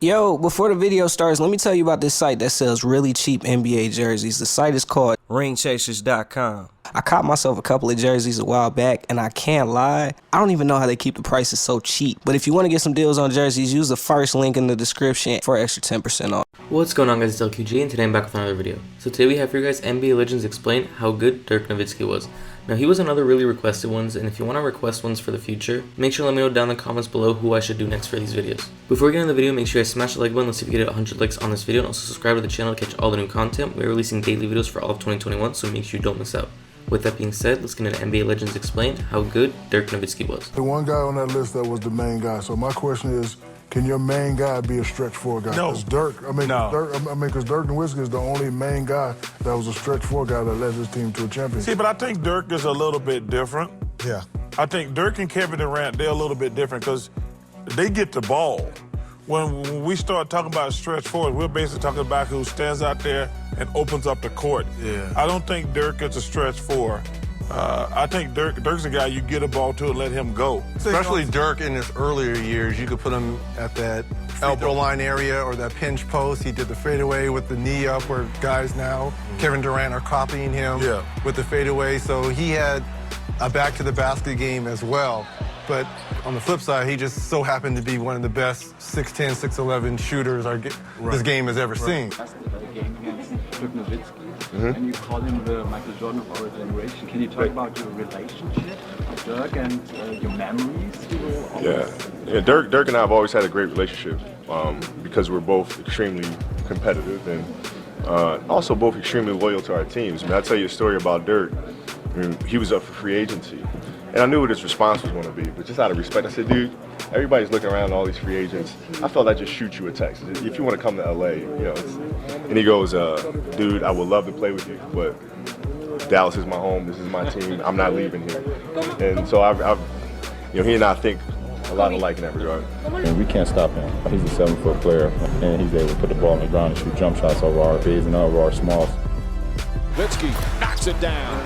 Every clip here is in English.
Yo, before the video starts, let me tell you about this site that sells really cheap NBA jerseys. The site is called ringchasers.com. I caught myself a couple of jerseys a while back, and I can't lie, I don't even know how they keep the prices so cheap. But if you want to get some deals on jerseys, use the first link in the description for extra 10% off. What's going on, guys? It's LQG, and today I'm back with another video. So today we have for you guys NBA Legends Explain how good Dirk Nowitzki was. Now, he was another really requested ones, and if you want to request ones for the future, make sure to let me know down in the comments below who I should do next for these videos. Before we get into the video, make sure you guys smash the like button. Let's see if we get 100 likes on this video, and also subscribe to the channel to catch all the new content. We're releasing daily videos for all of 2021, so make sure you don't miss out. With that being said, let's get into NBA Legends Explained how good Dirk Nowitzki was. The one guy on that list that was the main guy. So my question is, can your main guy be a stretch four guy? No. Because Dirk Nowitzki is the only main guy that was a stretch four guy that led his team to a championship. See, but I think Dirk is a little bit different. Yeah. I think Dirk and Kevin Durant, they're a little bit different because they get the ball. When we start talking about stretch forward, we're basically talking about who stands out there and opens up the court. Yeah. I don't think Dirk is a stretch four. I think Dirk's a guy you get a ball to and let him go. Especially Dirk in his earlier years, you could put him at that elbow line area or that pinch post. He did the fadeaway with the knee up where guys now, Kevin Durant, are copying him with the fadeaway. So he had a back to the basket game as well. But on the flip side, he just so happened to be one of the best 6'10", 6'11" shooters this game has ever seen. Game against Dirk Nowitzki, and you call him the Michael Jordan of our generation. Can you talk about your relationship with Dirk and your memories? Yeah, Dirk and I have always had a great relationship because we're both extremely competitive and also both extremely loyal to our teams. I mean, I'll tell you a story about Dirk. I mean, he was up for free agency, and I knew what his response was going to be, but just out of respect, I said, dude, everybody's looking around at all these free agents. I felt I'd just shoot you a text. If you want to come to LA, you know. And he goes, dude, I would love to play with you, but Dallas is my home. This is my team. I'm not leaving here. And so he and I think a lot alike in that regard. And we can't stop him. He's a 7-foot player, and he's able to put the ball on the ground and shoot jump shots over our bigs and over our smalls. Nowitzki knocks it down.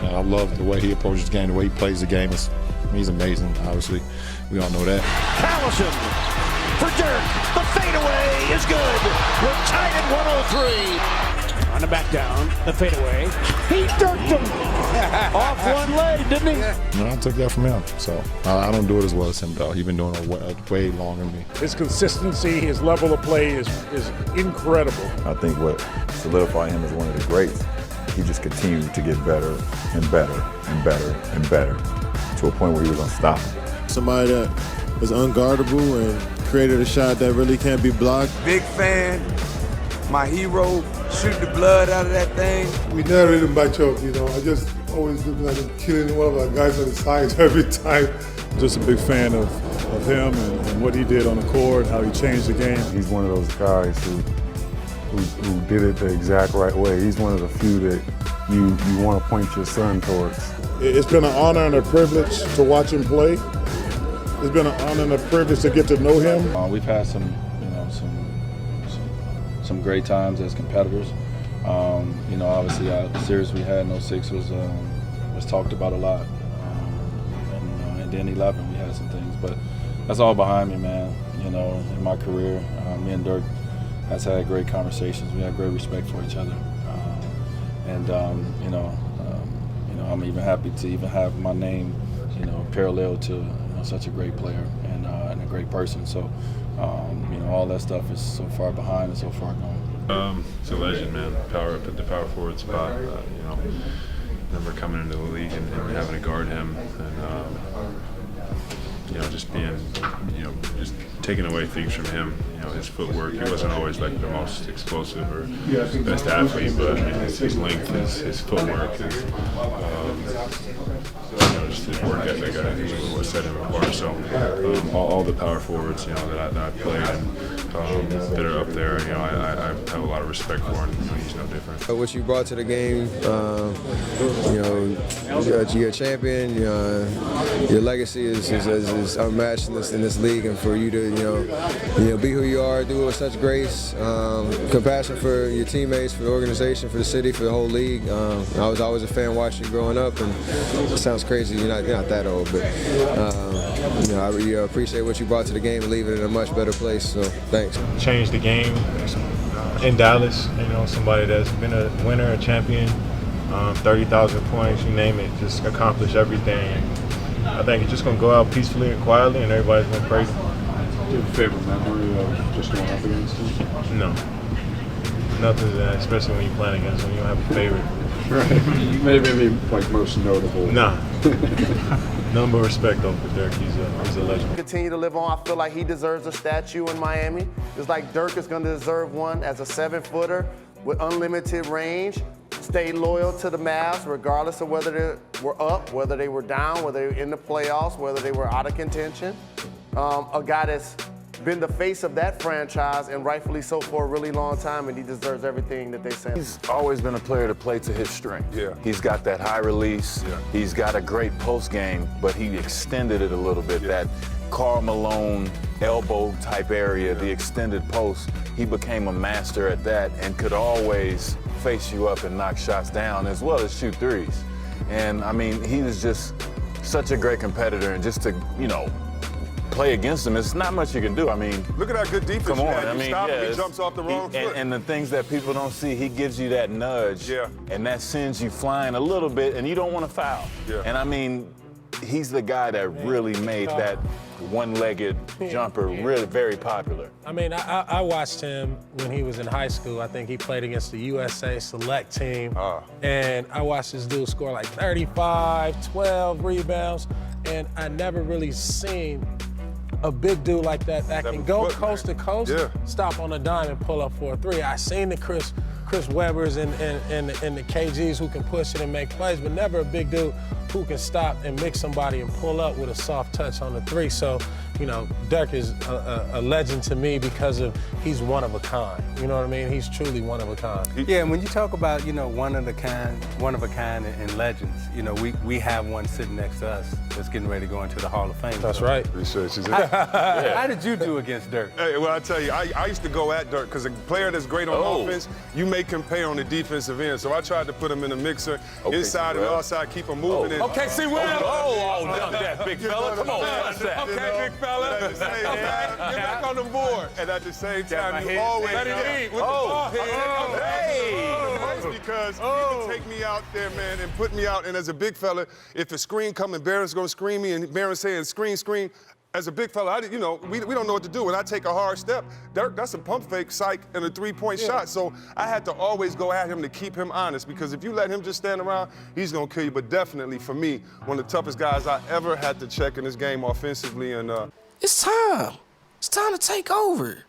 I love the way he approaches the game, the way he plays the game. He's amazing, obviously. We all know that. Callison for Dirk. The fadeaway is good. We're tied at 103. On the back down, the fadeaway. He dirked him off one leg, didn't he? No, I took that from him. So I don't do it as well as him, though. He's been doing it way longer than me. His consistency, his level of play is incredible. I think what solidified him as one of the greats, he just continued to get better and better and better and better to a point where he was unstoppable. Somebody that is unguardable and created a shot that really can't be blocked. Big fan, my hero, shoot the blood out of that thing. We never hit him by choke, you know. I just always look like I'm killing one of our guys on the sides every time. Just a big fan of him and what he did on the court, how he changed the game. He's one of those guys who did it the exact right way. He's one of the few that you want to point your son towards. It's been an honor and a privilege to watch him play. It's been an honor and a privilege to get to know him. We've had some great times as competitors. Obviously the series we had in 06 was talked about a lot. And then 11 we had some things, but that's all behind me, man. In my career, me and Dirk has had great conversations. We have great respect for each other. I'm even happy to even have my name, parallel to such a great player and a great person. So, all that stuff is so far behind and so far gone. It's a legend, man. The power forward spot. Remember coming into the league and having to guard him, and just being, just taking away things from him. His footwork. He wasn't always like the most explosive or best athlete, but his length, his footwork, just his work ethic. I think was what set him apart. So all the power forwards, that I played, and that are up there. You know, I have a lot of respect for him. He's no different. What you brought to the game, you know, you're a champion. Your legacy is unmatched in this league, and for you to you know be who you are, do it with such grace, compassion for your teammates, for the organization, for the city, for the whole league. I was always a fan watching you growing up, and it sounds crazy. You're not that old, but you know, I really appreciate what you brought to the game and leave it in a much better place. So thanks. Changed the game in Dallas. You know, somebody that's been a winner, a champion, 30,000 points, you name it, just accomplished everything. I think you're just gonna go out peacefully and quietly, and everybody's gonna praise him. Do you have a favorite memory of just going up against him? No, nothing to that, especially when you're playing against him. You don't have a favorite. Right. Maybe like most notable. Nah. None but respect though for Dirk. He's a legend. Continue to live on. I feel like he deserves a statue in Miami. Just like Dirk is going to deserve one as a 7-footer with unlimited range. Stayed loyal to the Mavs regardless of whether they were up, whether they were down, whether they were in the playoffs, whether they were out of contention. A guy that's been the face of that franchise, and rightfully so, for a really long time, and he deserves everything that they say. He's always been a player to play to his strength. Yeah. He's got that high release. Yeah. He's got a great post game, but he extended it a little bit. Yeah. That Karl Malone elbow type area, the extended post, he became a master at that and could always face you up and knock shots down as well as shoot threes. And I mean, he was just such a great competitor, and just to, you know, play against him, it's not much you can do. I mean, look at that good defense. Come on, I mean, stop him, he jumps off the wrong foot. And the things that people don't see, he gives you that nudge, and that sends you flying a little bit, and you don't want to foul. Yeah. And I mean, he's the guy that really made that one-legged jumper really very popular. I mean, I watched him when he was in high school. I think he played against the USA select team. And I watched this dude score like 35, 12 rebounds, and I never really seen a big dude like that can go coast to coast, stop on a dime and pull up for a three. I seen the Chris Webbers and the KGs who can push it and make plays, but never a big dude who can stop and mix somebody and pull up with a soft touch on the three. So, you know, Dirk is a legend to me because of he's one of a kind. You know what I mean? He's truly one of a kind. Yeah, and when you talk about, you know, one of a kind and legends, you know, we have one sitting next to us that's getting ready to go into the Hall of Fame. That's right. How did you do against Dirk? Hey, well, I tell you, I used to go at Dirk because a player that's great on offense, you make him pay on the defensive end. So I tried to put him in the mixer, inside and outside, keep him moving. Okay, see, dunk that, big fella. Come on, watch that. Okay, big fella. Get back on the board. And at the same time, you always let him eat with the ball head. Because he can take me out there, man, and put me out. And as a big fella, if a screen come and Barron's gonna screen me, and Barron's saying screen. As a big fella, we don't know what to do. When I take a hard step, Dirk, that's a pump fake, psych, and a three-point shot. So I had to always go at him to keep him honest, because if you let him just stand around, he's gonna kill you. But definitely, for me, one of the toughest guys I ever had to check in this game offensively. And it's time. It's time to take over.